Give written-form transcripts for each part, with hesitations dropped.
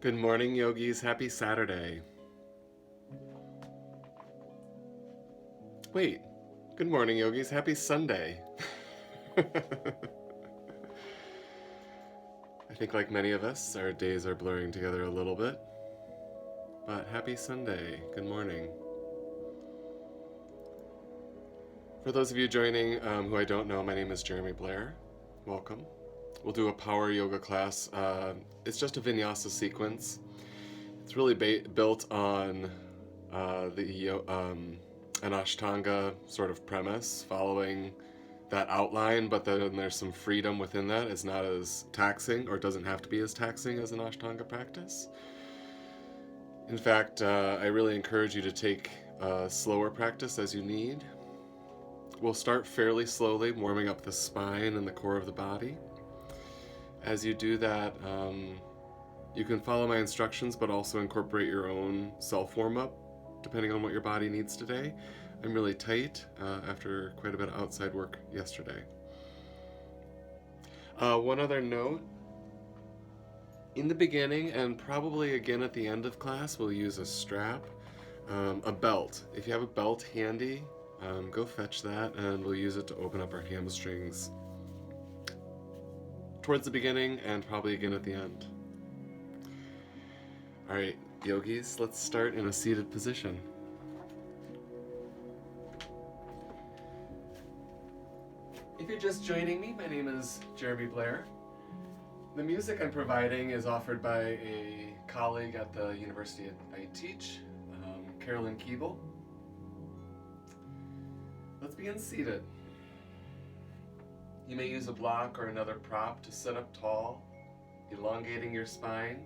Good morning, yogis. Happy Saturday. Wait, good morning, yogis. Happy Sunday. I think, like many of us, our days are blurring together a little bit. But happy Sunday. Good morning. For those of you joining who I don't know, my name is Jeremy Blair. Welcome. We'll do a power yoga class. It's just a vinyasa sequence. It's really built on an Ashtanga sort of premise, following that outline, but then there's some freedom within that. It's not as taxing, or doesn't have to be as taxing as an Ashtanga practice. In fact, I really encourage you to take a slower practice as you need. We'll start fairly slowly, warming up the spine and the core of the body. As you do that, you can follow my instructions, but also incorporate your own self warm-up, depending on what your body needs today. I'm really tight after quite a bit of outside work yesterday. One other note. In the beginning, and probably again at the end of class, we'll use a strap, a belt. If you have a belt handy, go fetch that, and we'll use it to open up our hamstrings towards the beginning and probably again at the end. All right, yogis, let's start in a seated position. If you're just joining me, my name is Jeremy Blair. The music I'm providing is offered by a colleague at the university I teach, Carolyn Keeble. Let's begin seated. You may use a block or another prop to sit up tall, elongating your spine,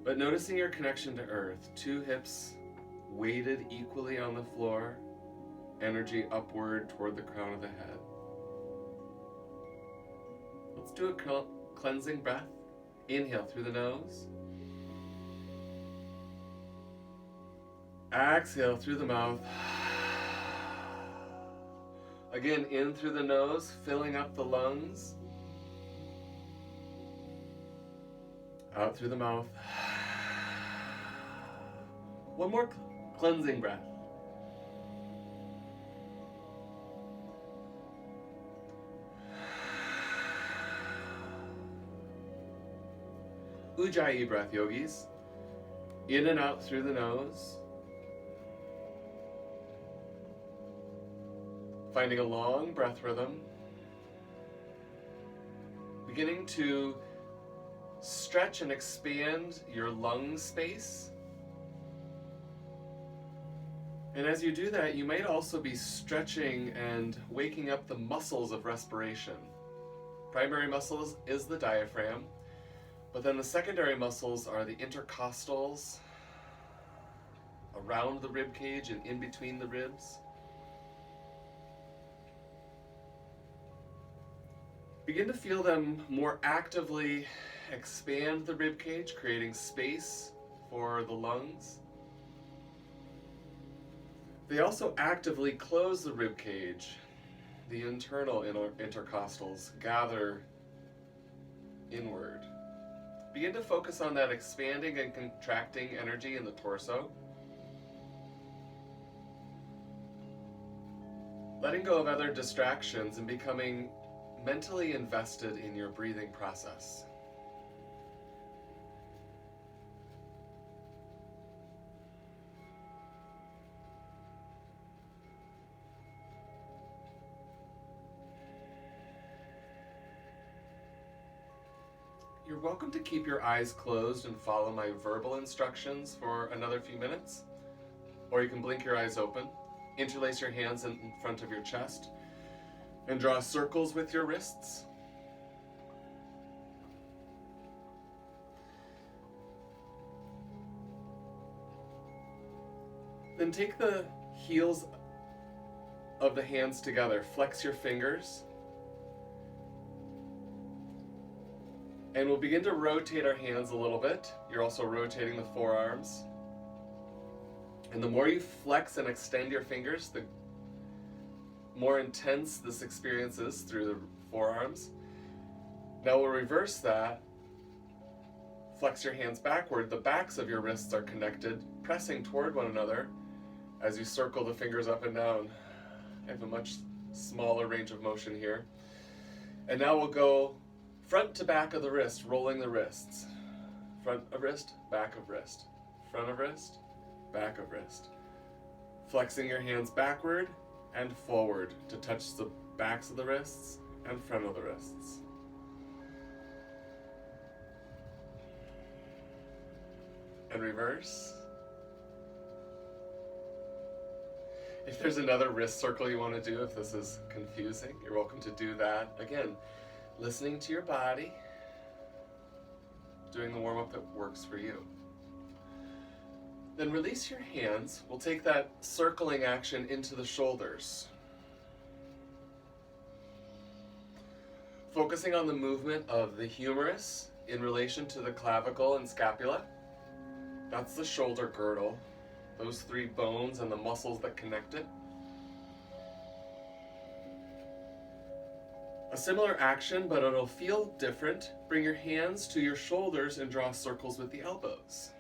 but noticing your connection to earth. 2 hips weighted equally on the floor, energy upward toward the crown of the head. Let's do a cleansing breath. Inhale through the nose. Exhale through the mouth. Again, in through the nose, filling up the lungs. Out through the mouth. One more cleansing breath. Ujjayi breath, yogis. In and out through the nose. Finding a long breath rhythm. Beginning to stretch and expand your lung space. And as you do that, you might also be stretching and waking up the muscles of respiration. Primary muscle is the diaphragm. But then the secondary muscles are the intercostals, around the rib cage and in between the ribs. Begin to feel them more actively expand the rib cage, creating space for the lungs. They also actively close the rib cage. The internal intercostals gather inward. Begin to focus on that expanding and contracting energy in the torso. Letting go of other distractions and becoming mentally invested in your breathing process. You're welcome to keep your eyes closed and follow my verbal instructions for another few minutes, or you can blink your eyes open, interlace your hands in front of your chest, and draw circles with your wrists. Then take the heels of the hands together, flex your fingers, and we'll begin to rotate our hands a little bit. You're also rotating the forearms. And the more you flex and extend your fingers, the more intense this experience is through the forearms. Now we'll reverse that. Flex your hands backward. The backs of your wrists are connected, pressing toward one another as you circle the fingers up and down. I have a much smaller range of motion here. And now we'll go front to back of the wrist, rolling the wrists. Front of wrist, back of wrist. Front of wrist, back of wrist. Flexing your hands backward and forward to touch the backs of the wrists and front of the wrists. And reverse. If there's another wrist circle you want to do, if this is confusing, you're welcome to do that. Again, listening to your body, doing the warm-up that works for you. Then release your hands. We'll take that circling action into the shoulders. Focusing on the movement of the humerus in relation to the clavicle and scapula. That's the shoulder girdle. Those three bones and the muscles that connect it. A similar action, but it'll feel different. Bring your hands to your shoulders and draw circles with the elbows.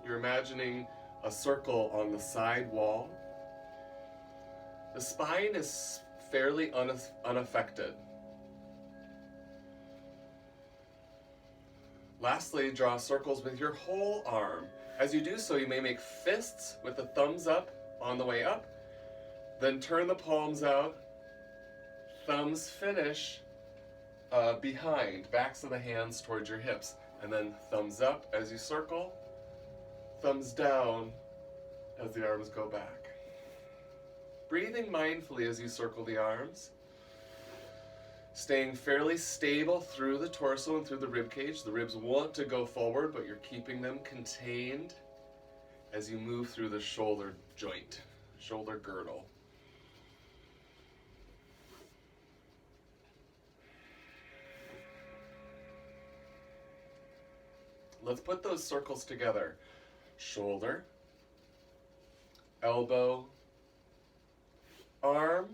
You're imagining a circle on the side wall. The spine is fairly unaffected. Lastly, draw circles with your whole arm. As you do so, you may make fists with the thumbs up on the way up, then turn the palms out, thumbs finish behind, backs of the hands towards your hips, and then thumbs up as you circle, thumbs down as the arms go back. Breathing mindfully as you circle the arms, staying fairly stable through the torso and through the rib cage. The ribs want to go forward, but you're keeping them contained as you move through the shoulder joint, shoulder girdle. Let's put those circles together. Shoulder, elbow, arm,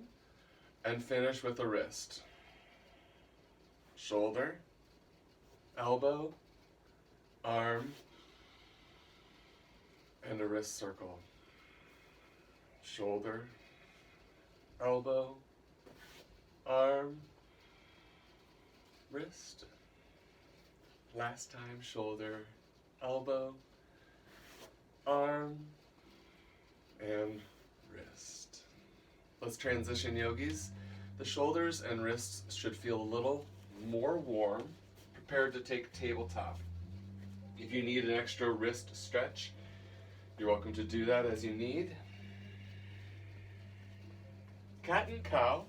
and finish with the wrist. Shoulder, elbow, arm, and a wrist circle. Shoulder, elbow, arm, wrist. Last time, shoulder, elbow, arm, and wrist. Let's transition, yogis. The shoulders and wrists should feel a little more warm, prepared to take tabletop. If you need an extra wrist stretch, you're welcome to do that as you need. Cat and cow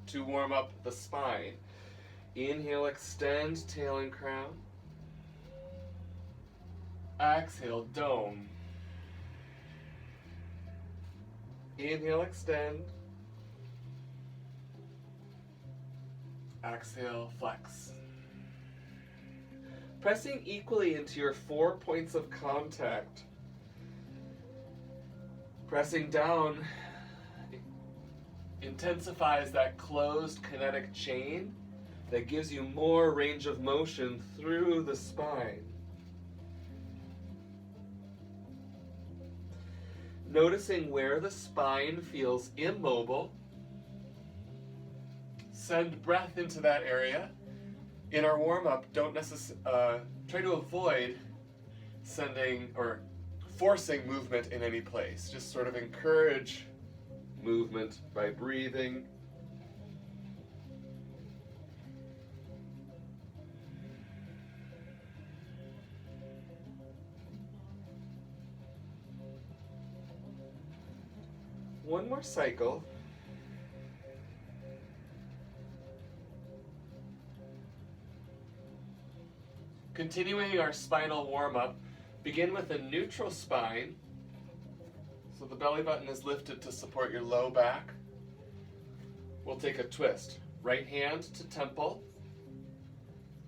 to warm up the spine. Inhale, extend, tail and crown. Exhale, dome. Inhale, extend. Exhale, flex. Pressing equally into your 4 points of contact. Pressing down intensifies that closed kinetic chain that gives you more range of motion through the spine. Noticing where the spine feels immobile. Send breath into that area. In our warm-up, try to avoid sending or forcing movement in any place. Just sort of encourage movement by breathing. One more cycle. Continuing our spinal warm-up, begin with a neutral spine. So the belly button is lifted to support your low back. We'll take a twist. Right hand to temple.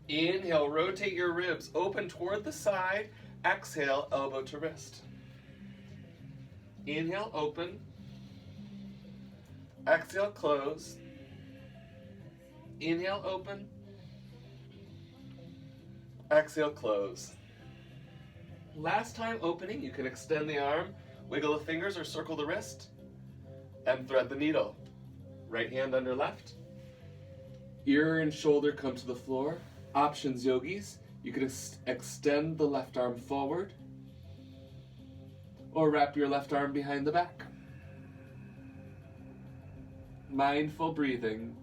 Inhale, rotate your ribs, open toward the side. Exhale, elbow to wrist. Inhale, open. Exhale, close. Inhale, open. Exhale, close. Last time opening, you can extend the arm, wiggle the fingers or circle the wrist, and thread the needle. Right hand under left. Ear and shoulder come to the floor. Options, yogis. You can extend the left arm forward or wrap your left arm behind the back. Mindful breathing.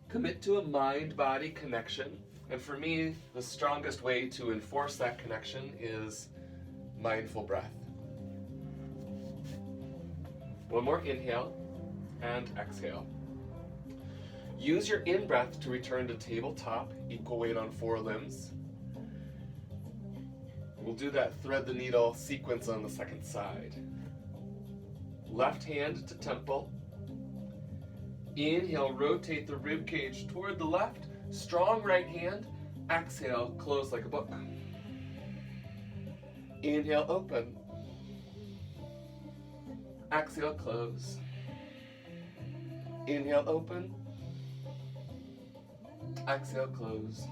Commit to a mind-body connection. And for me, the strongest way to enforce that connection is mindful breath. One more inhale and exhale. Use your in-breath to return to tabletop, equal weight on 4 limbs. We'll do that thread the needle sequence on the second side. Left hand to temple. Inhale, rotate the rib cage toward the left. Strong right hand. Exhale, close like a book. Inhale, open. Exhale, close. Inhale, open. Exhale, close.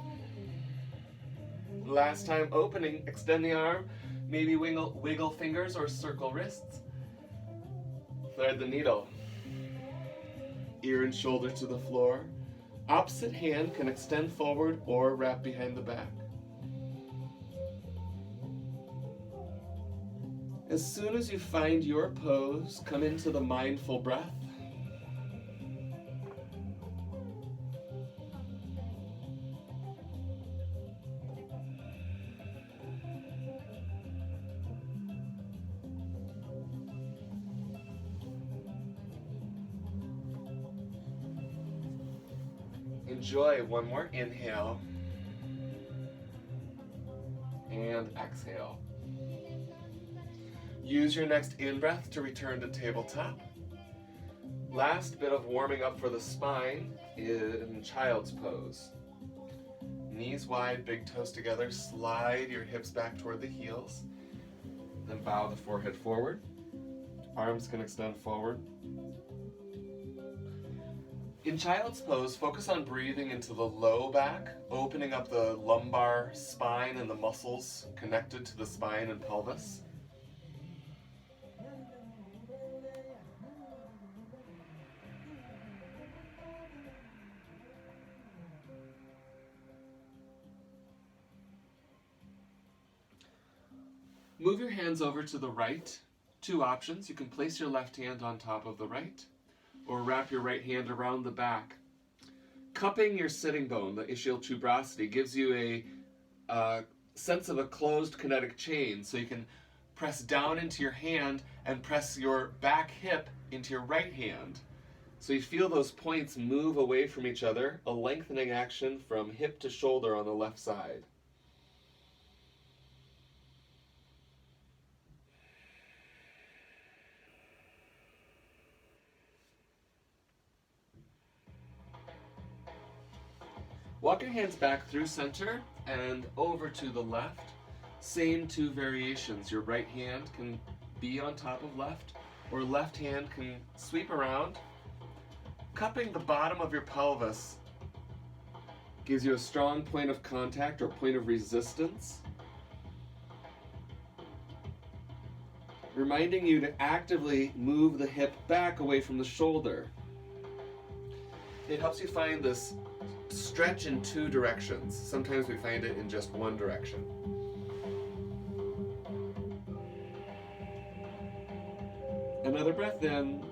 Last time opening, extend the arm. Maybe wiggle fingers or circle wrists. Thread the needle. Ear and shoulder to the floor. Opposite hand can extend forward or wrap behind the back. As soon as you find your pose, come into the mindful breath. Enjoy one more inhale and exhale. Use your next in-breath to return to tabletop. Last bit of warming up for the spine in child's pose. Knees wide, big toes together, slide your hips back toward the heels, then bow the forehead forward. Arms can extend forward. In child's pose, focus on breathing into the low back, opening up the lumbar spine and the muscles connected to the spine and pelvis. Move your hands over to the right. 2 options. You can place your left hand on top of the right, or wrap your right hand around the back. Cupping your sitting bone, the ischial tuberosity, gives you a sense of a closed kinetic chain, so you can press down into your hand and press your back hip into your right hand. So you feel those points move away from each other, a lengthening action from hip to shoulder on the left side. Walk your hands back through center and over to the left. Same 2 variations. Your right hand can be on top of left, or left hand can sweep around. Cupping the bottom of your pelvis gives you a strong point of contact or point of resistance, reminding you to actively move the hip back away from the shoulder. It helps you find this stretch in 2 directions. Sometimes we find it in just one direction. Another breath in.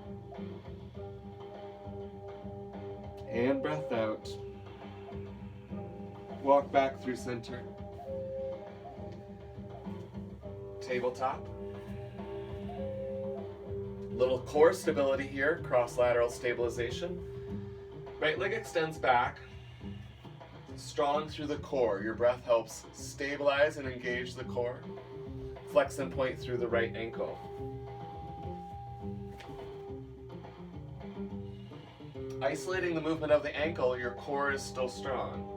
And breath out. Walk back through center. Tabletop. Little core stability here, cross-lateral stabilization. Right leg extends back. Strong through the core. Your breath helps stabilize and engage the core. Flex and point through the right ankle. Isolating the movement of the ankle, your core is still strong.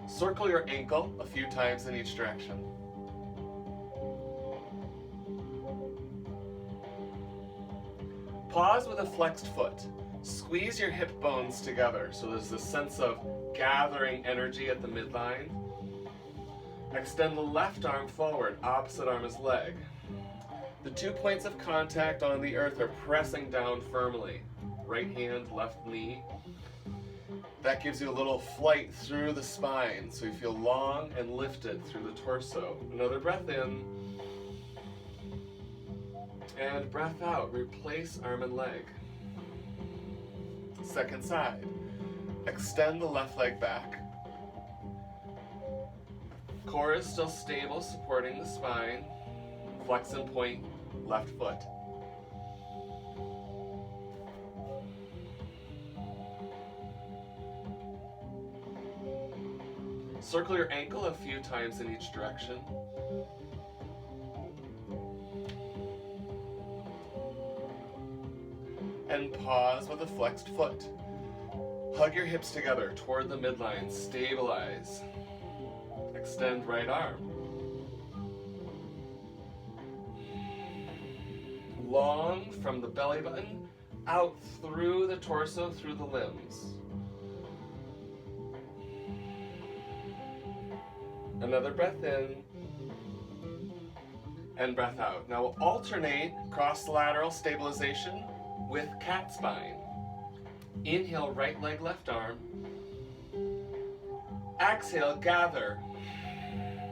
Circle your ankle a few times in each direction. Pause with a flexed foot. Squeeze your hip bones together so there's this sense of gathering energy at the midline. Extend the left arm forward, opposite arm is leg. The 2 points of contact on the earth are pressing down firmly. Right hand, left knee. That gives you a little flight through the spine, so you feel long and lifted through the torso. Another breath in. And breath out, replace arm and leg. Second side. Extend the left leg back. Core is still stable, supporting the spine. Flex and point, left foot. Circle your ankle a few times in each direction. And pause with a flexed foot. Hug your hips together toward the midline. Stabilize. Extend right arm. Long from the belly button out through the torso, through the limbs. Another breath in. And breath out. Now we'll alternate cross-lateral stabilization with cat spine. Inhale, right leg, left arm. Exhale, gather.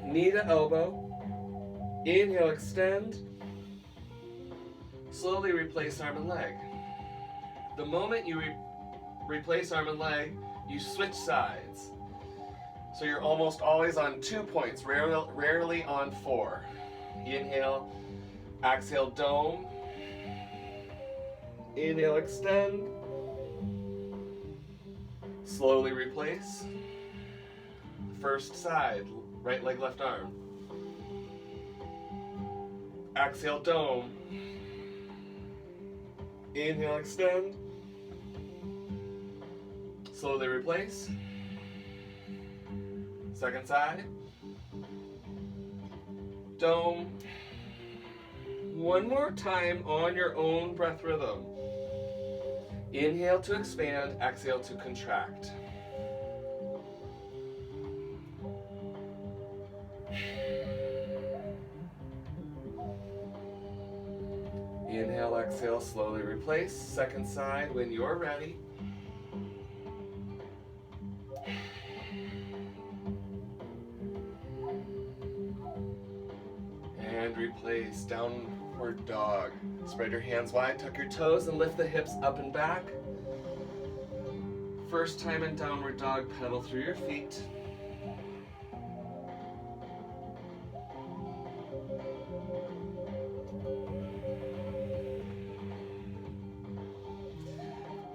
Knee to elbow. Inhale, extend. Slowly replace arm and leg. The moment you replace arm and leg, you switch sides. So you're almost always on 2 points, rarely on 4. Inhale, exhale, dome. Inhale, extend. Slowly replace. First side, right leg, left arm. Exhale, dome. Inhale, extend. Slowly replace. Second side. Dome. One more time on your own breath rhythm. Inhale to expand, exhale to contract. Inhale, exhale, slowly replace. Second side when you're ready. And replace, downward dog. Spread your hands wide, tuck your toes, and lift the hips up and back. First time in downward dog, pedal through your feet.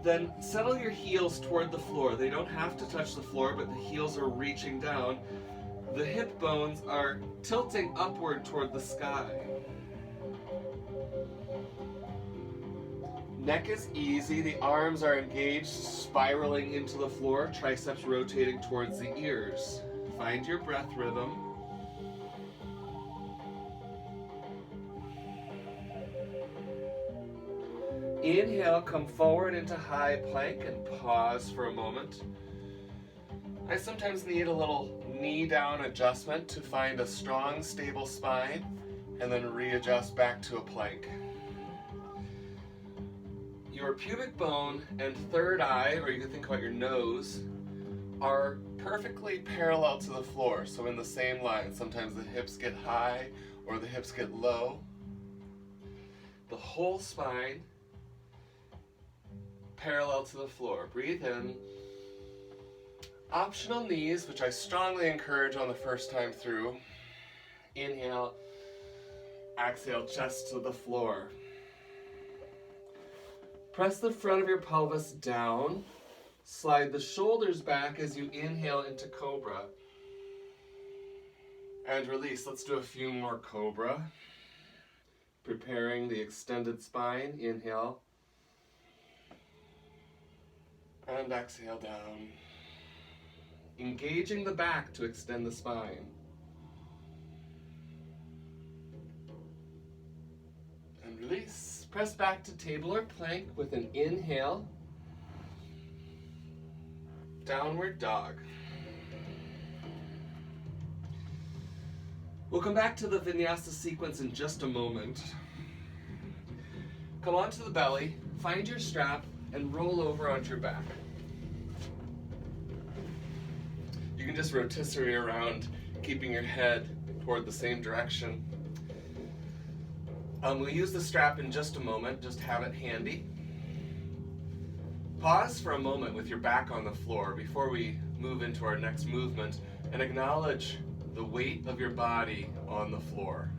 Then settle your heels toward the floor. They don't have to touch the floor, but the heels are reaching down. The hip bones are tilting upward toward the sky. Neck is easy, the arms are engaged, spiraling into the floor, triceps rotating towards the ears. Find your breath rhythm. Inhale, come forward into high plank and pause for a moment. I sometimes need a little knee down adjustment to find a strong, stable spine and then readjust back to a plank. Your pubic bone and third eye, or you can think about your nose, are perfectly parallel to the floor, so in the same line. Sometimes the hips get high or the hips get low. The whole spine parallel to the floor. Breathe in. Optional knees, which I strongly encourage on the first time through. Inhale, exhale, chest to the floor. Press the front of your pelvis down. Slide the shoulders back as you inhale into cobra. And release. Let's do a few more cobra. Preparing the extended spine. Inhale. And exhale down. engaging the back to extend the spine. And release. Press back to table or plank with an inhale. Downward dog. We'll come back to the Vinyasa sequence in just a moment. Come onto the belly, find your strap, and roll over onto your back. You can just rotisserie around, keeping your head toward the same direction. We'll use the strap in just a moment, just have it handy. Pause for a moment with your back on the floor before we move into our next movement and acknowledge the weight of your body on the floor.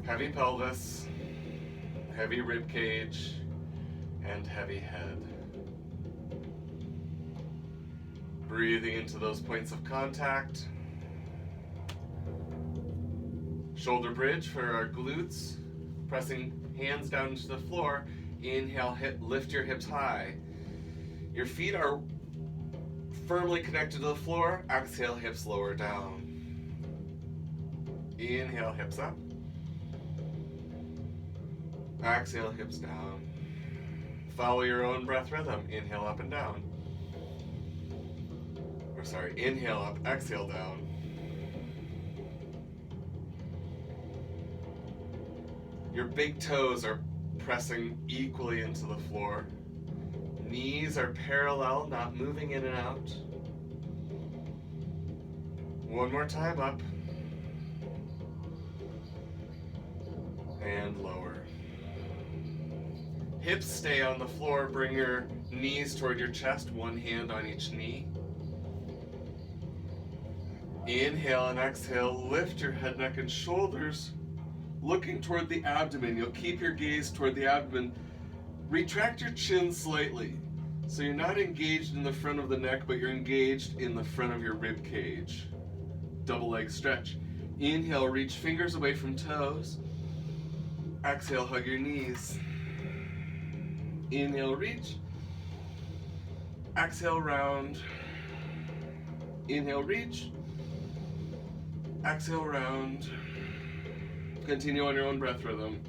Heavy pelvis, heavy rib cage, and heavy head. Breathing into those points of contact. Shoulder bridge for our glutes, pressing hands down to the floor. Inhale, lift your hips high. Your feet are firmly connected to the floor. Exhale, hips lower down. Inhale, hips up. Exhale, hips down. Follow your own breath rhythm. Inhale up and down. Inhale up, exhale down. Your big toes are pressing equally into the floor. Knees are parallel, not moving in and out. One more time, up. And lower. Hips stay on the floor, bring your knees toward your chest, one hand on each knee. Inhale and exhale, lift your head, neck, and shoulders, looking toward the abdomen. You'll keep your gaze toward the abdomen. Retract your chin slightly. So you're not engaged in the front of the neck, but you're engaged in the front of your rib cage. Double leg stretch. Inhale, reach fingers away from toes. Exhale, hug your knees. Inhale, reach. Exhale, round. Inhale, reach. Exhale, round. Continue on your own breath rhythm.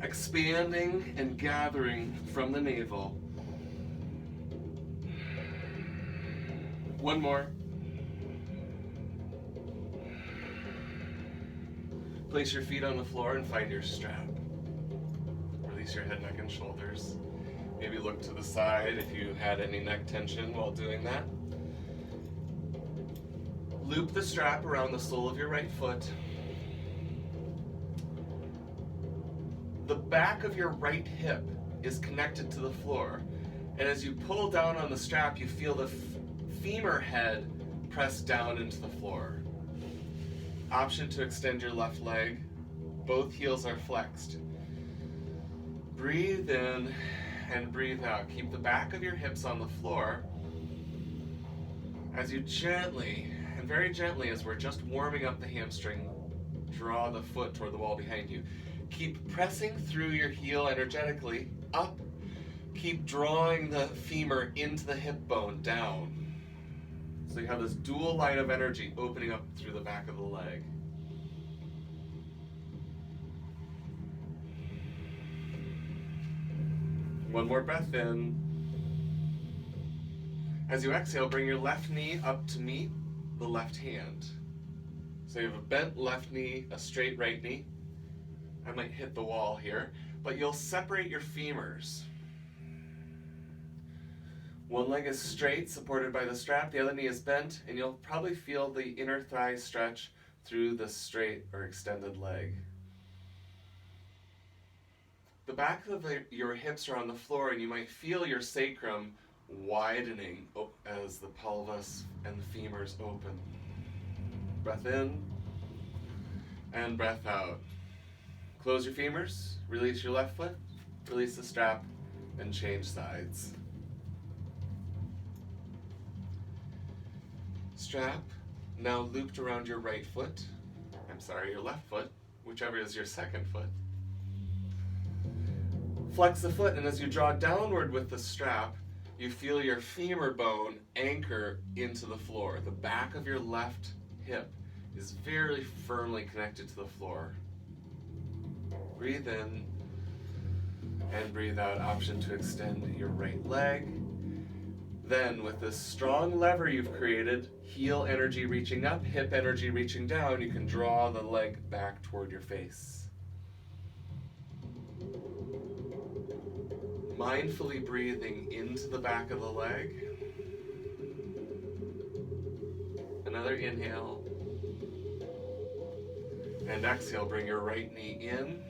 Expanding and gathering from the navel. One more. Place your feet on the floor and find your strap. Release your head, neck, and shoulders. Maybe look to the side if you had any neck tension while doing that. Loop the strap around the sole of your right foot. The back of your right hip is connected to the floor, and as you pull down on the strap, you feel the femur head press down into the floor. Option to extend your left leg. Both heels are flexed. Breathe in and breathe out. Keep the back of your hips on the floor as you gently, and very gently as we're just warming up the hamstring, draw the foot toward the wall behind you. Keep pressing through your heel energetically, up. Keep drawing the femur into the hip bone, down. So you have this dual line of energy opening up through the back of the leg. One more breath in. As you exhale, bring your left knee up to meet the left hand. So you have a bent left knee, a straight right knee. I might hit the wall here, but you'll separate your femurs. One leg is straight, supported by the strap, the other knee is bent, and you'll probably feel the inner thigh stretch through the straight or extended leg. The back of your hips are on the floor, and you might feel your sacrum widening as the pelvis and the femurs open. Breath in and breath out. Close your femurs, release your left foot, release the strap, and change sides. Strap now looped around your right foot. Your left foot, whichever is your second foot. Flex the foot, and as you draw downward with the strap, you feel your femur bone anchor into the floor. The back of your left hip is very firmly connected to the floor. Breathe in and breathe out. Option to extend your right leg. Then, with this strong lever you've created, heel energy reaching up, hip energy reaching down, you can draw the leg back toward your face. Mindfully breathing into the back of the leg. Another inhale. And exhale, bring your right knee in.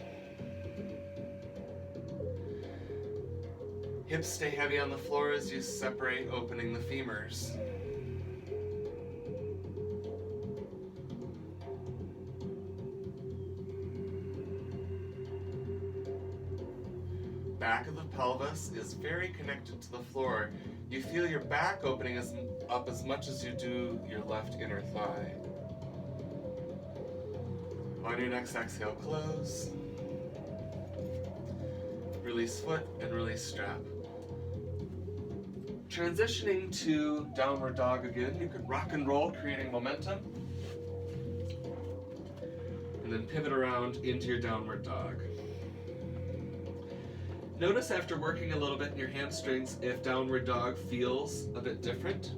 Hips stay heavy on the floor as you separate, opening the femurs. Back of the pelvis is very connected to the floor. You feel your back opening up as much as you do your left inner thigh. On your next exhale, close. Release foot and release strap. Transitioning to downward dog again, you could rock and roll, creating momentum. And then pivot around into your downward dog. Notice after working a little bit in your hamstrings if downward dog feels a bit different.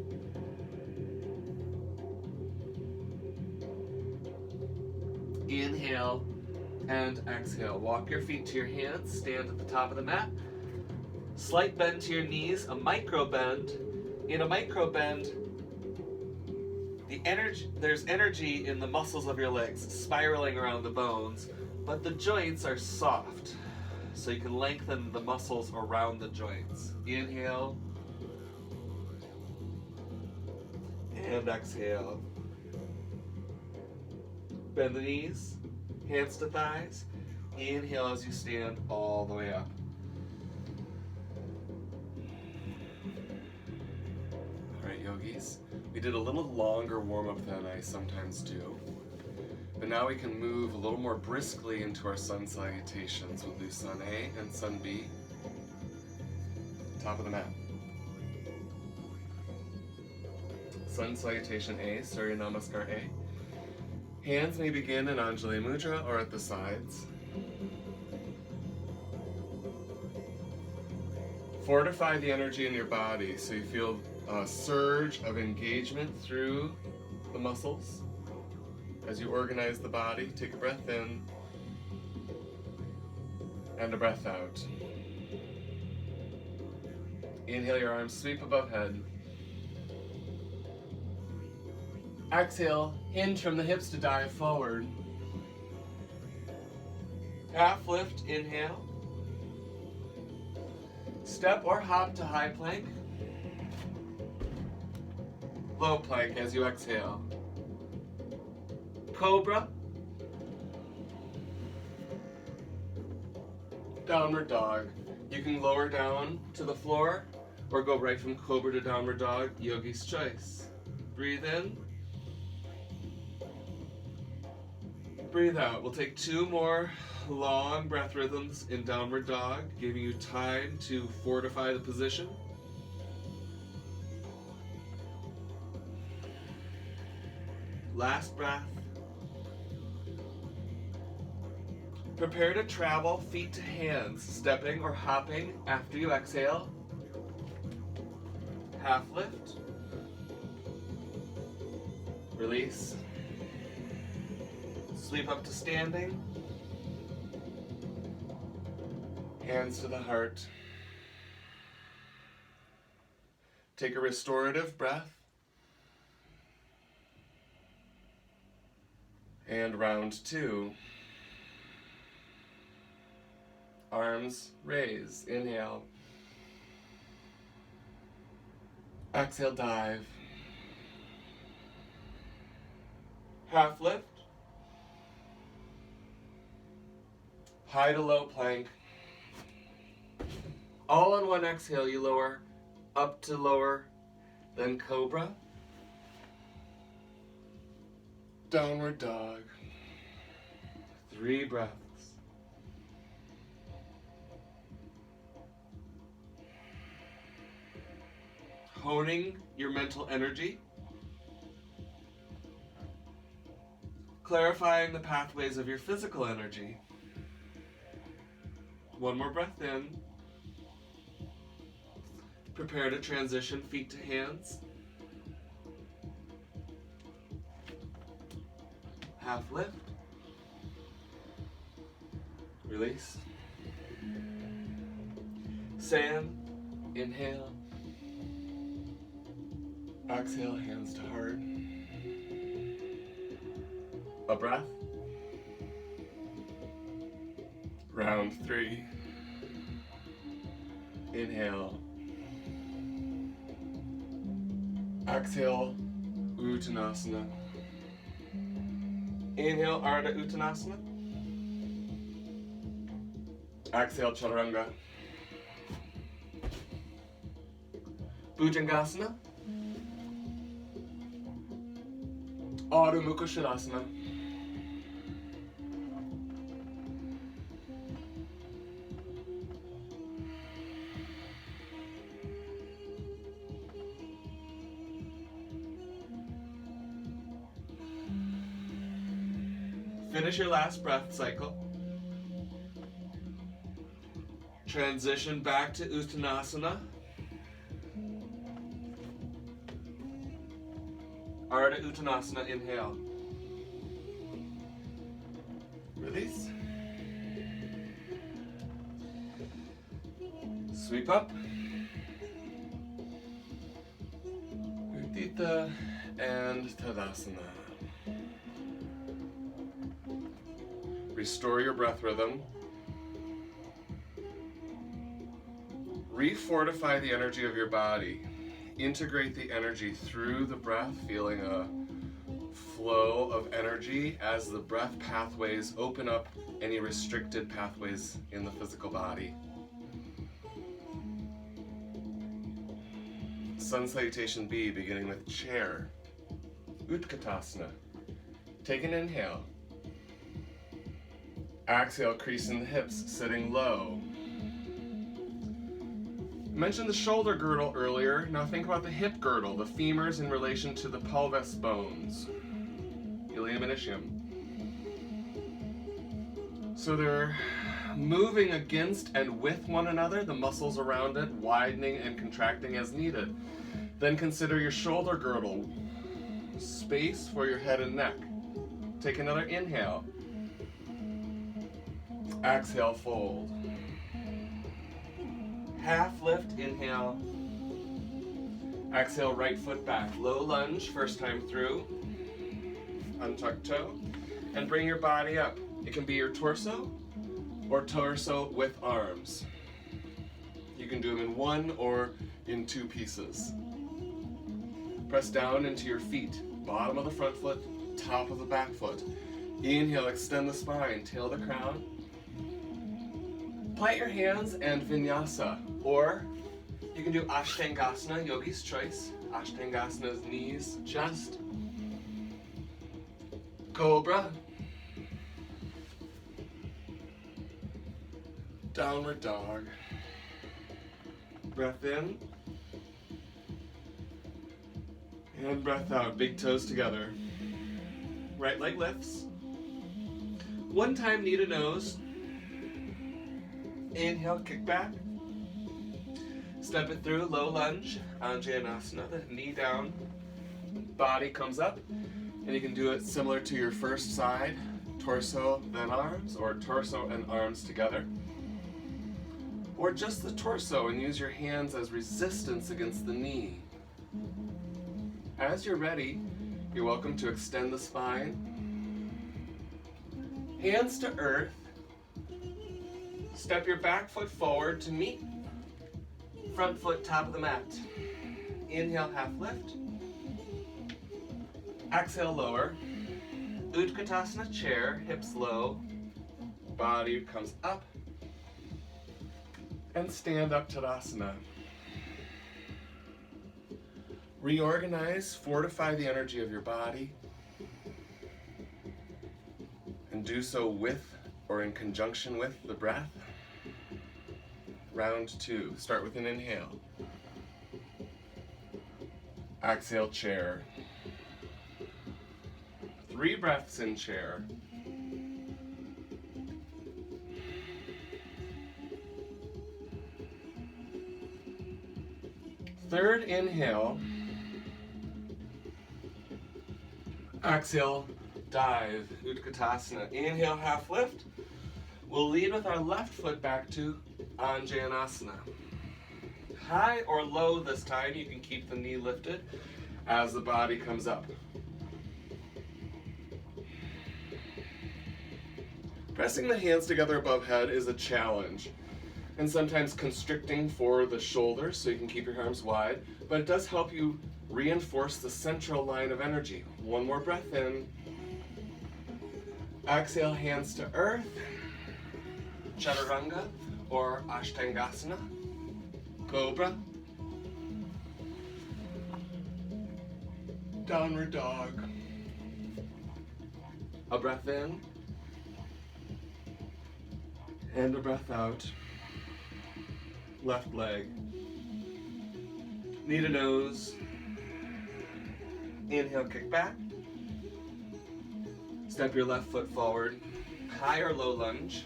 Inhale and exhale. Walk your feet to your hands, stand at the top of the mat. Slight bend to your knees, a micro bend. In a micro bend, there's energy in the muscles of your legs spiraling around the bones, but the joints are soft, so you can lengthen the muscles around the joints. Inhale and exhale. Bend the knees, hands to thighs. Inhale as you stand all the way up. Alright, yogis, we did a little longer warm-up than I sometimes do. But now we can move a little more briskly into our sun salutations. We'll do sun A and sun B. Top of the mat. Sun salutation A, Surya Namaskar A. Hands may begin in Anjali Mudra or at the sides. Fortify the energy in your body so you feel a surge of engagement through the muscles. As you organize the body, take a breath in and a breath out. Inhale, your arms sweep above head. Exhale, hinge from the hips to dive forward. Half lift, inhale. Step or hop to high plank. Low plank as you exhale. Cobra. Downward dog. You can lower down to the floor or go right from cobra to downward dog, yogi's choice. Breathe in. Breathe out. We'll take 2 more long breath rhythms in downward dog, giving you time to fortify the position. Last breath. Prepare to travel feet to hands, stepping or hopping after you exhale. Half lift. Release. Sweep up to standing. Hands to the heart. Take a restorative breath. And round 2. Arms raise. Inhale. Exhale, dive. Half lift. High to low plank. All on one exhale, you lower up to lower, then cobra. Downward dog. 3 breaths. honing your mental energy, clarifying the pathways of your physical energy. One more breath in. Prepare to transition feet to hands. Half lift. Release. Sand. Inhale. Exhale, hands to heart. A breath. Round 3. Inhale. Exhale, Uttanasana. Inhale, Ardha Uttanasana. Exhale, Chaturanga. Bhujangasana. Ardha Mukha Svanasana. Finish your last breath cycle. Transition back to Uttanasana. Ardha Uttanasana, inhale. Release. Sweep up. Utthita and Tadasana. Restore your breath rhythm. Refortify the energy of your body. Integrate the energy through the breath, feeling a flow of energy as the breath pathways open up any restricted pathways in the physical body. Sun Salutation B, beginning with chair. Utkatasana. Take an inhale. Exhale, creasing the hips, sitting low. Mentioned the shoulder girdle earlier. Now think about the hip girdle, the femurs in relation to the pelvis bones. Ilium and ischium. So they're moving against and with one another, the muscles around it widening and contracting as needed. Then consider your shoulder girdle, space for your head and neck. Take another inhale. Exhale, fold. Half lift, inhale. Exhale, right foot back. Low lunge, first time through. Untuck toe. And bring your body up. It can be your torso or torso with arms. You can do them in one or in 2 pieces. Press down into your feet. Bottom of the front foot, top of the back foot. Inhale, extend the spine, tail the crown. Plant your hands and Vinyasa, or you can do Ashtangasana, yogi's choice. Ashtangasana is knees, chest. Cobra. Downward dog. Breath in. And breath out, big toes together. Right leg lifts. One time, knee to nose. Inhale, kick back. Step it through, low lunge, Anjanasana, the knee down, body comes up, and you can do it similar to your first side, torso then arms, or torso and arms together. Or just the torso and use your hands as resistance against the knee. As you're ready, you're welcome to extend the spine. Hands to earth. Step your back foot forward to meet front foot top of the mat. Inhale, half lift. Exhale, lower. Utkatasana, chair, hips low. Body comes up. And stand up Tadasana. Reorganize, fortify the energy of your body. And do so with or in conjunction with the breath. Round 2. Start with an inhale. Exhale, chair. 3 breaths in chair. Third inhale. Exhale, dive, Utkatasana. Inhale, half lift. We'll lead with our left foot back to Anjaneyasana. High or low this time, you can keep the knee lifted as the body comes up. Pressing the hands together above head is a challenge, and sometimes constricting for the shoulders so you can keep your arms wide, but it does help you reinforce the central line of energy. One more breath in. Exhale, hands to earth. Chaturanga or Ashtangasana. Cobra. Downward dog. A breath in. And a breath out. Left leg. Knee to nose. Inhale, kick back. Step your left foot forward. High or low lunge.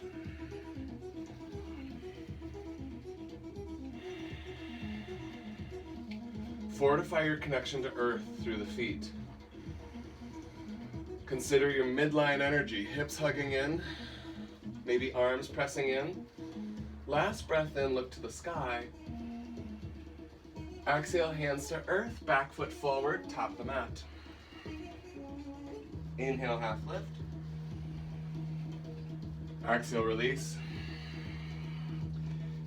Fortify your connection to earth through the feet. Consider your midline energy, hips hugging in, maybe arms pressing in. Last breath in, look to the sky. Exhale, hands to earth, back foot forward, top the mat. Inhale, half lift. Exhale, release.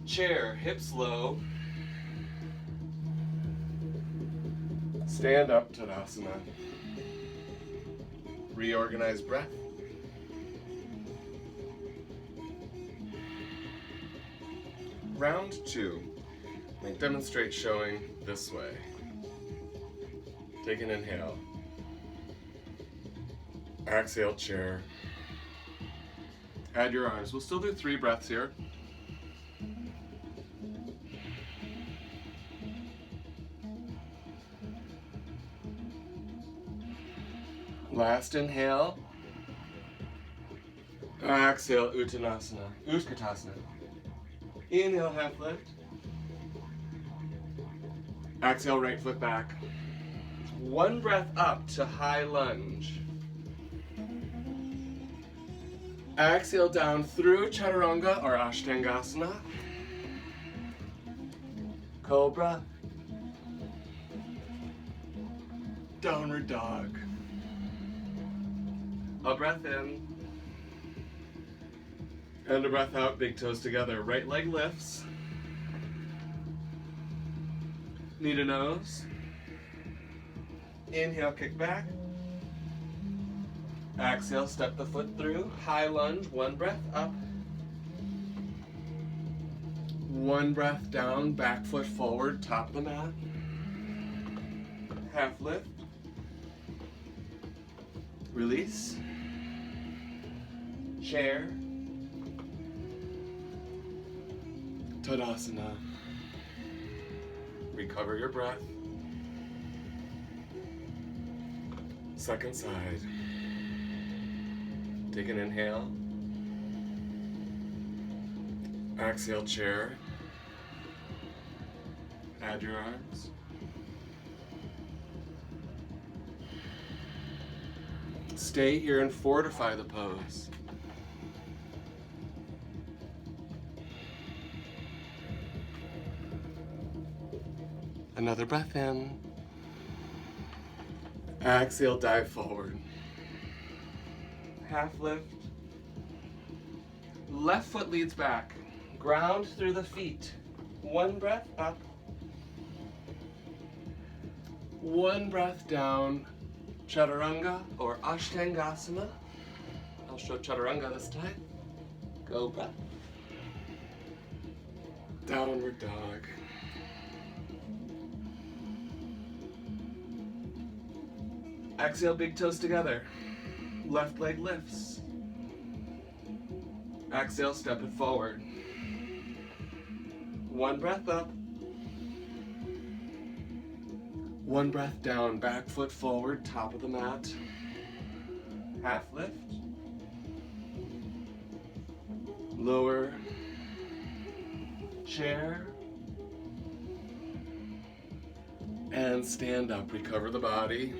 Chair, hips low. Stand up, Tadasana. Reorganize breath. Round 2. I demonstrate showing this way. Take an inhale. Exhale, chair. Add your arms. We'll still do 3 breaths here. Last inhale. Exhale, Utkatasana. Inhale, half lift. Exhale, right foot back. 1 breath up to high lunge. Exhale down through Chaturanga or Ashtangasana. Cobra. Downward dog. A breath in. And a breath out, big toes together. Right leg lifts. Knee to nose. Inhale, kick back. Exhale, step the foot through. High lunge, 1 breath up. 1 breath down, back foot forward, top of the mat. Half lift. Release. Chair. Tadasana. Recover your breath. Second side. Take an inhale. Exhale, chair. Add your arms. Stay here and fortify the pose. Another breath in. Exhale, dive forward. Half lift. Left foot leads back. Ground through the feet. 1 breath up. 1 breath down. Chaturanga or Ashtangasana. I'll show Chaturanga this time. Cobra. Downward dog. Exhale, big toes together. Left leg lifts. Exhale, step it forward. 1 breath up. One breath down, back foot forward, top of the mat. Half lift. Lower chair. And stand up, recover the body.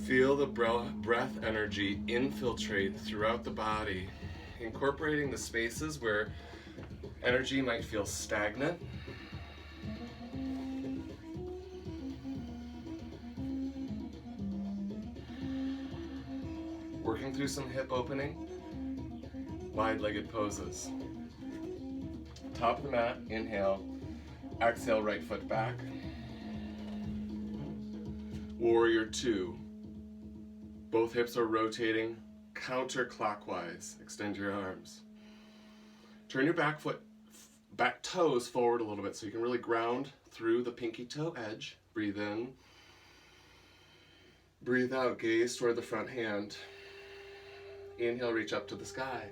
Feel the breath energy infiltrate throughout the body, incorporating the spaces where energy might feel stagnant. Working through some hip opening, wide-legged poses. Top of the mat, inhale, exhale, right foot back. Warrior two. Both hips are rotating counterclockwise. Extend your arms. Turn your back toes forward a little bit so you can really ground through the pinky toe edge. Breathe in. Breathe out, gaze toward the front hand. Inhale, reach up to the sky.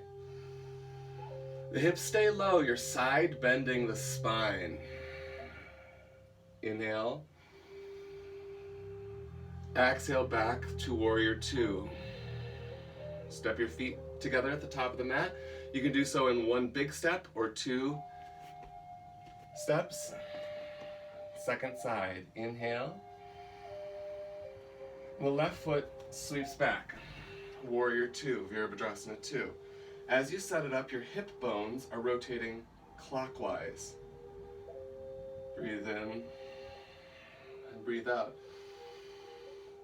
The hips stay low, you're side bending the spine. Inhale. Exhale back to warrior two. Step your feet together at the top of the mat. You can do so in one big step or two steps. Second side, inhale. The left foot sweeps back. Warrior two, Virabhadrasana 2. As you set it up, your hip bones are rotating clockwise. Breathe in and breathe out.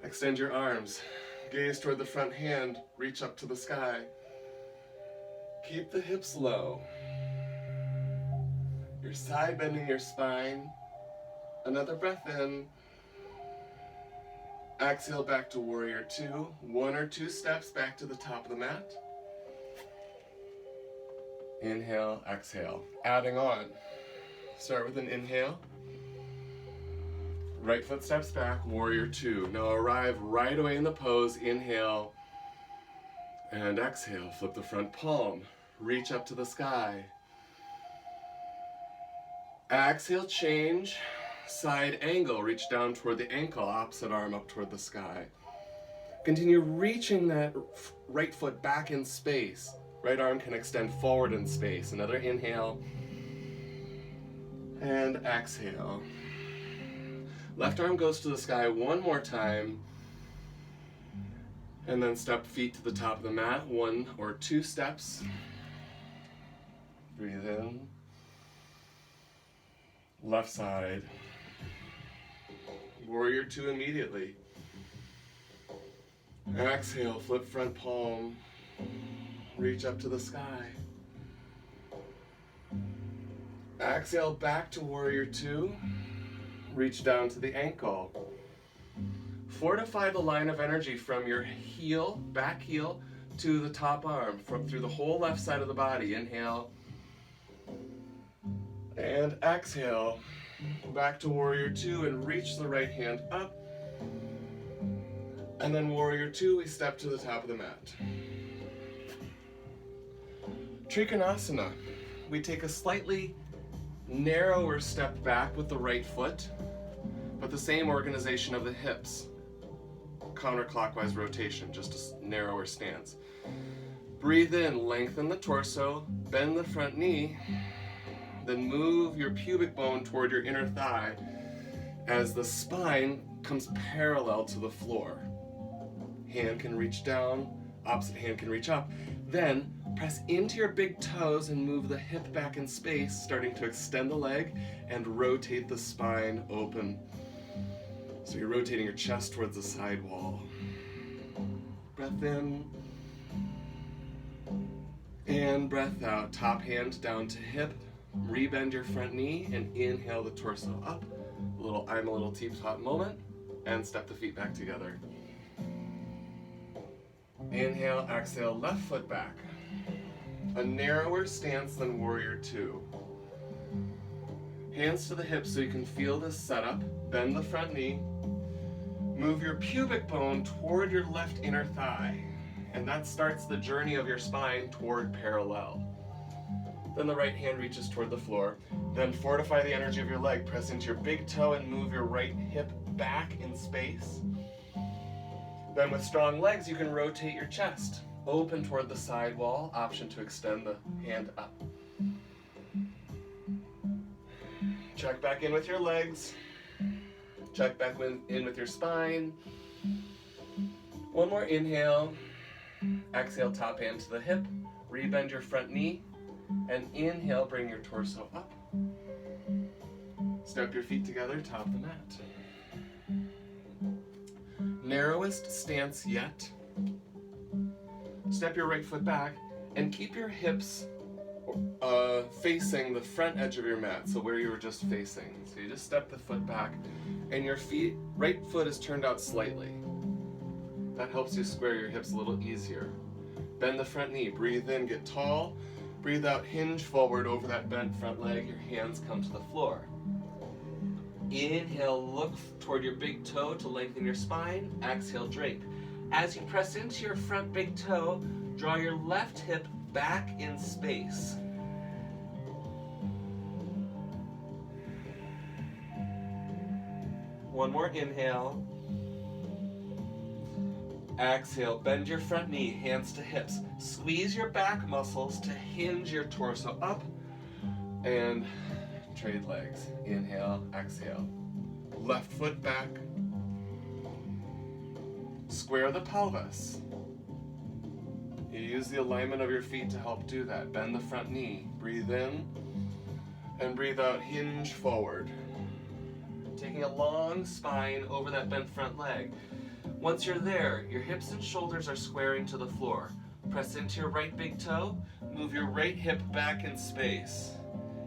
Extend your arms. Gaze toward the front hand. Reach up to the sky. Keep the hips low. You're side bending your spine. Another breath in. Exhale back to warrior two. One or two steps back to the top of the mat. Inhale, exhale. Adding on. Start with an inhale. Right foot steps back, warrior two. Now arrive right away in the pose. Inhale and exhale. Flip the front palm. Reach up to the sky. Exhale, change. Side angle. Reach down toward the ankle. Opposite arm up toward the sky. Continue reaching that right foot back in space. Right arm can extend forward in space. Another inhale. And exhale. Left arm goes to the sky one more time. And then step feet to the top of the mat. One or two steps. Breathe in. Left side. Warrior two immediately. Exhale, flip front palm. Reach up to the sky. Exhale back to warrior two. Reach down to the ankle. Fortify the line of energy from your heel, back heel, to the top arm, through the whole left side of the body. Inhale. And exhale. Back to warrior two and reach the right hand up. And then warrior two, we step to the top of the mat. Trikonasana. We take a slightly narrower step back with the right foot, but the same organization of the hips. Counterclockwise rotation, just a narrower stance. Breathe in, lengthen the torso, bend the front knee, then move your pubic bone toward your inner thigh as the spine comes parallel to the floor. Hand can reach down, opposite hand can reach up. Then press into your big toes and move the hip back in space, starting to extend the leg and rotate the spine open. So you're rotating your chest towards the side wall. Breath in. And breath out. Top hand down to hip. Rebend your front knee and inhale the torso up. I'm a little teapot moment. And step the feet back together. Inhale, exhale, left foot back. A narrower stance than warrior two. Hands to the hips so you can feel this setup. Bend the front knee. Move your pubic bone toward your left inner thigh. And that starts the journey of your spine toward parallel. Then the right hand reaches toward the floor. Then fortify the energy of your leg. Press into your big toe and move your right hip back in space. Then with strong legs, you can rotate your chest. Open toward the side wall. Option to extend the hand up. Check back in with your legs. Check back in with your spine. One more inhale. Exhale, top hand to the hip. Rebend your front knee. And inhale, bring your torso up. Step your feet together, top the mat. Narrowest stance yet. Step your right foot back and keep your hips facing the front edge of your mat, so where you were just facing. So you just step the foot back and your right foot is turned out slightly. That helps you square your hips a little easier. Bend the front knee, breathe in, get tall. Breathe out, hinge forward over that bent front leg, your hands come to the floor. Inhale, look toward your big toe to lengthen your spine. Exhale, drape. As you press into your front big toe, draw your left hip back in space. One more inhale. Exhale, bend your front knee, hands to hips. Squeeze your back muscles to hinge your torso up. And trade legs. Inhale, exhale. Left foot back. Square the pelvis. You use the alignment of your feet to help do that. Bend the front knee. Breathe in and breathe out, hinge forward. Taking a long spine over that bent front leg. Once you're there, your hips and shoulders are squaring to the floor. Press into your right big toe, move your right hip back in space.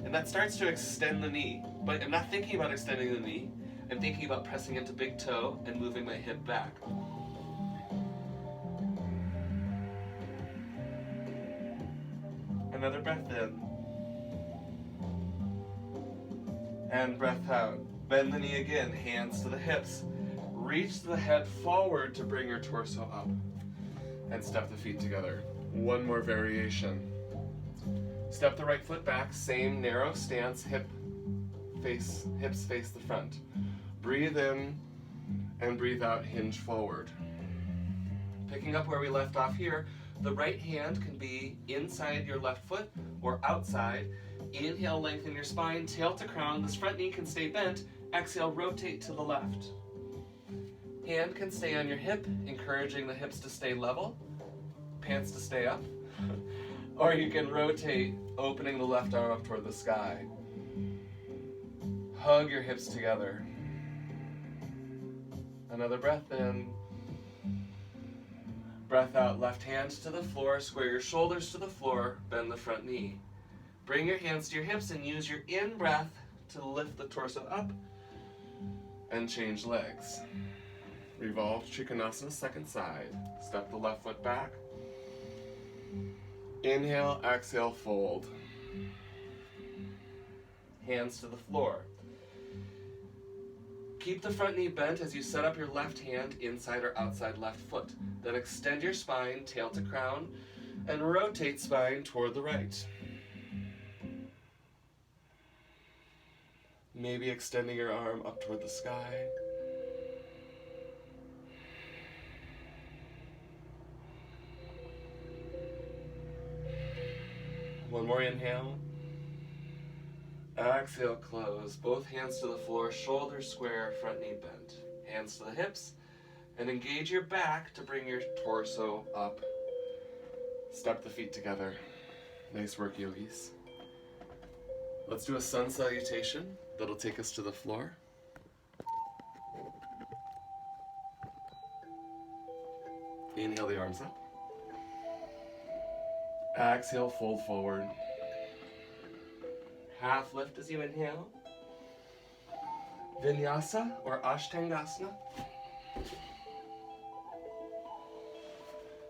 And that starts to extend the knee. But I'm not thinking about extending the knee. I'm thinking about pressing into big toe and moving my hip back. Another breath in. And breath out. Bend the knee again, hands to the hips. Reach the head forward to bring your torso up. And step the feet together. One more variation. Step the right foot back, same narrow stance, hips face the front. Breathe in and breathe out, hinge forward. Picking up where we left off here, the right hand can be inside your left foot or outside. Inhale, lengthen your spine, tail to crown. This front knee can stay bent. Exhale, rotate to the left. Hand can stay on your hip, encouraging the hips to stay level, pants to stay up. Or you can rotate, opening the left arm up toward the sky. Hug your hips together. Another breath in. Breath out, left hand to the floor, square your shoulders to the floor, bend the front knee. Bring your hands to your hips and use your in-breath to lift the torso up and change legs. Revolve Trikonasana, second side. Step the left foot back. Inhale, exhale, fold. Hands to the floor. Keep the front knee bent as you set up your left hand inside or outside left foot. Then extend your spine, tail to crown, and rotate spine toward the right. Maybe extending your arm up toward the sky. One more inhale. Exhale, close. Both hands to the floor, shoulders square, front knee bent. Hands to the hips, and engage your back to bring your torso up. Step the feet together. Nice work, yogis. Let's do a sun salutation. That'll take us to the floor. Inhale the arms up. Exhale, fold forward. Half lift as you inhale. Vinyasa or Ashtangasana.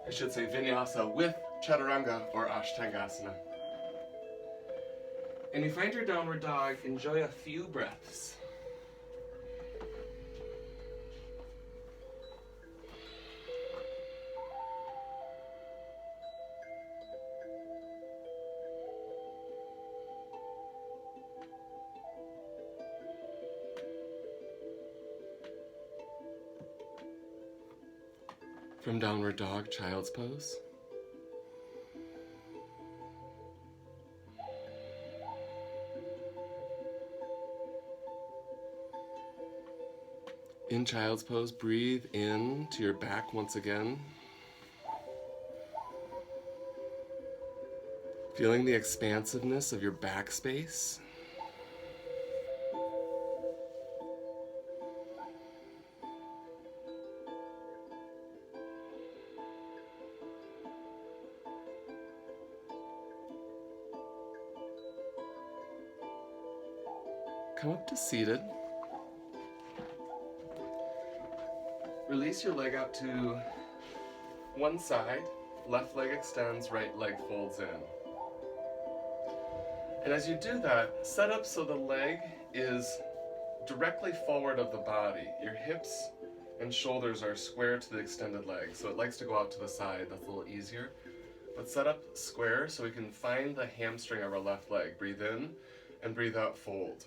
I should say Vinyasa with Chaturanga or Ashtangasana. And you find your downward dog, enjoy a few breaths. from downward dog, child's pose. In child's pose, breathe in to your back once again. Feeling the expansiveness of your back space. Come up to seated. Release your leg out to one side. Left leg extends, right leg folds in. And as you do that, set up so the leg is directly forward of the body. Your hips and shoulders are square to the extended leg, so it likes to go out to the side. That's a little easier. But set up square so we can find the hamstring of our left leg. Breathe in and breathe out, fold.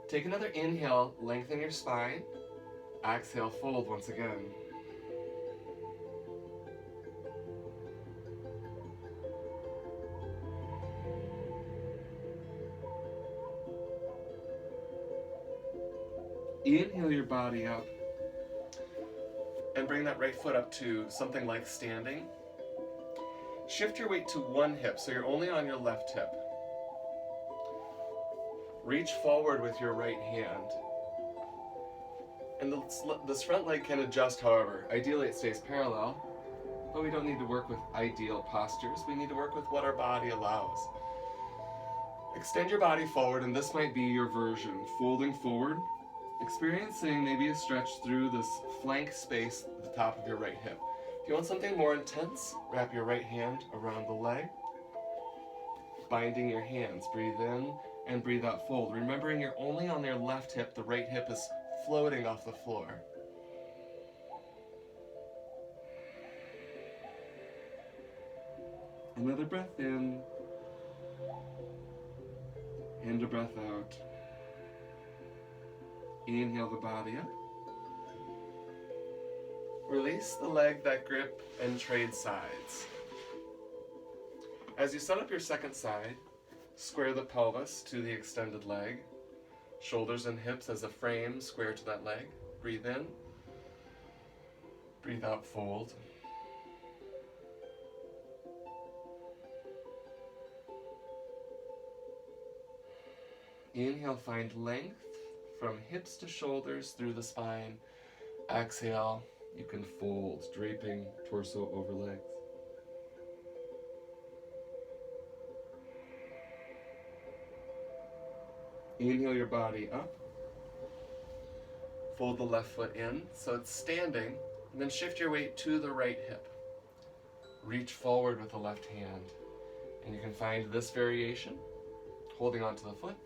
Take another inhale, lengthen your spine. Exhale, fold once again. Inhale your body up and bring that right foot up to something like standing. Shift your weight to one hip, so you're only on your left hip. Reach forward with your right hand. And this front leg can adjust, however. Ideally it stays parallel, but we don't need to work with ideal postures. We need to work with what our body allows. Extend your body forward, and this might be your version. Folding forward, experiencing maybe a stretch through this flank space at the top of your right hip. If you want something more intense, wrap your right hand around the leg, binding your hands. Breathe in and breathe out, fold. Remembering you're only on your left hip, the right hip is floating off the floor. Another breath in, and a breath out. Inhale the body up. Release the leg that grip and trade sides. As you set up your second side, square the pelvis to the extended leg. Shoulders and hips as a frame, square to that leg. Breathe in. Breathe out, fold. Inhale, find length from hips to shoulders through the spine. Exhale, you can fold, draping torso over legs. Inhale your body up. Fold the left foot in so it's standing, and then shift your weight to the right hip. Reach forward with the left hand, and you can find this variation, holding onto the foot,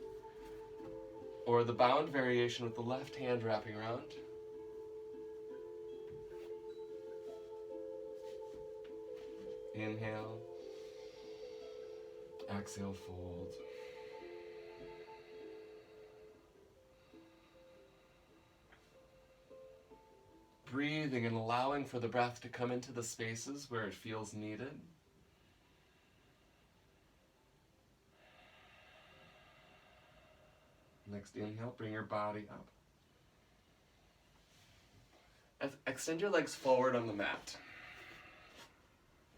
or the bound variation with the left hand wrapping around. Inhale, exhale, fold. Breathing and allowing for the breath to come into the spaces where it feels needed. Next inhale, bring your body up. Extend your legs forward on the mat.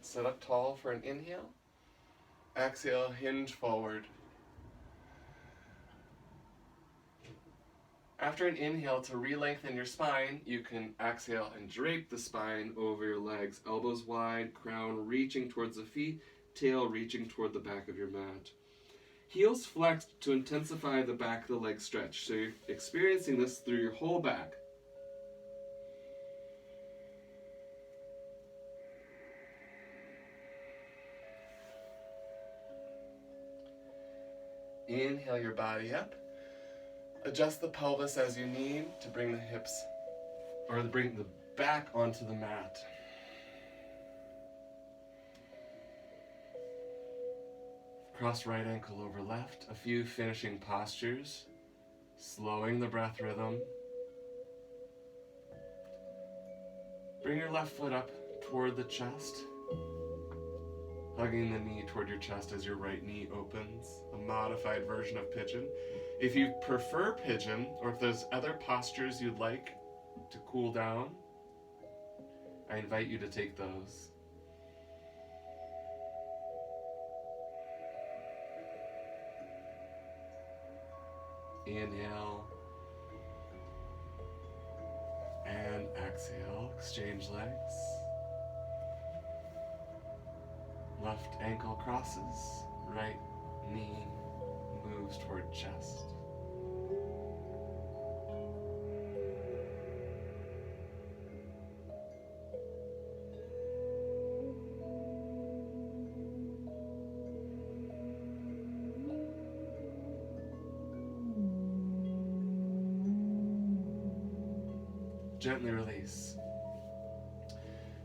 Sit up tall for an inhale. Exhale, hinge forward. After an inhale, to re-lengthen your spine, you can exhale and drape the spine over your legs. Elbows wide, crown reaching towards the feet, tail reaching toward the back of your mat. Heels flexed to intensify the back of the leg stretch. So you're experiencing this through your whole back. Inhale your body up. Adjust the pelvis as you need to bring the hips, or to bring the back onto the mat. Cross right ankle over left. A few finishing postures. Slowing the breath rhythm. Bring your left foot up toward the chest, hugging the knee toward your chest as your right knee opens, a modified version of pigeon. If you prefer pigeon, or if there's other postures you'd like to cool down, I invite you to take those. Inhale and exhale. Exchange legs. Left ankle crosses, right knee moves toward chest. Gently release.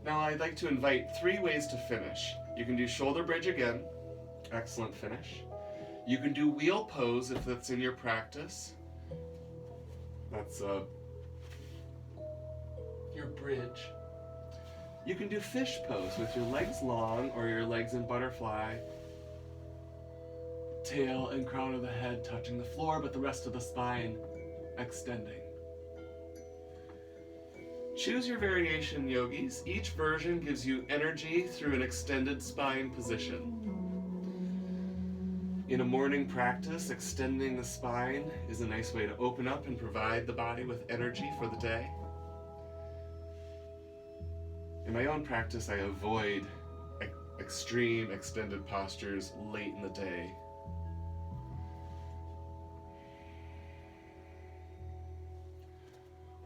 Now I'd like to invite 3 ways to finish. You can do shoulder bridge again. Excellent finish. You can do wheel pose if that's in your practice. That's your bridge. You can do fish pose with your legs long or your legs in butterfly. Tail and crown of the head touching the floor, but the rest of the spine extending. Choose your variation, yogis. Each version gives you energy through an extended spine position. In a morning practice, extending the spine is a nice way to open up and provide the body with energy for the day. In my own practice, I avoid extreme extended postures late in the day.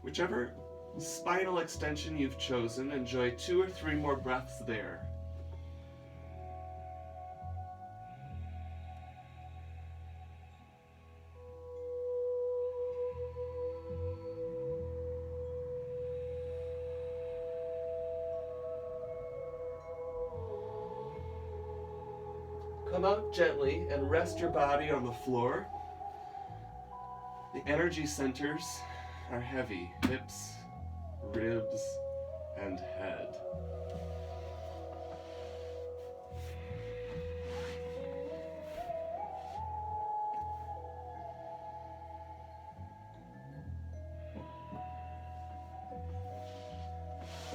Whichever spinal extension you've chosen, enjoy 2 or 3 more breaths there. Come out gently and rest your body on the floor. The energy centers are heavy: hips, ribs, and head.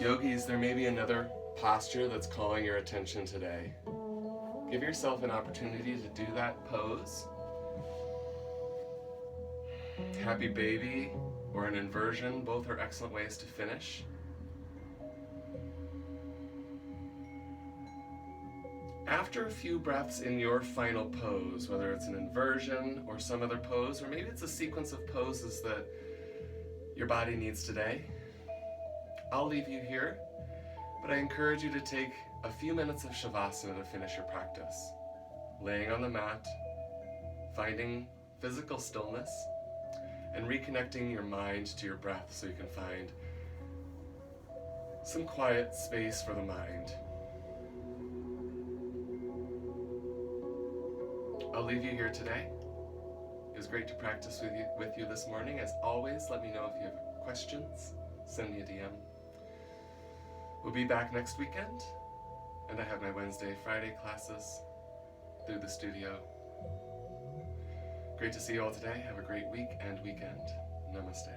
Yogis, there may be another posture that's calling your attention today. Give yourself an opportunity to do that pose. Happy baby or an inversion, both are excellent ways to finish. After a few breaths in your final pose, whether it's an inversion or some other pose, or maybe it's a sequence of poses that your body needs today, I'll leave you here, but I encourage you to take a few minutes of shavasana to finish your practice. Laying on the mat, finding physical stillness, and reconnecting your mind to your breath so you can find some quiet space for the mind. I'll leave you here today. It was great to practice with you this morning. As always, let me know if you have questions. Send me a DM. We'll be back next weekend, and I have my Wednesday, Friday classes through the studio. Great to see you all today. Have a great week and weekend. Namaste.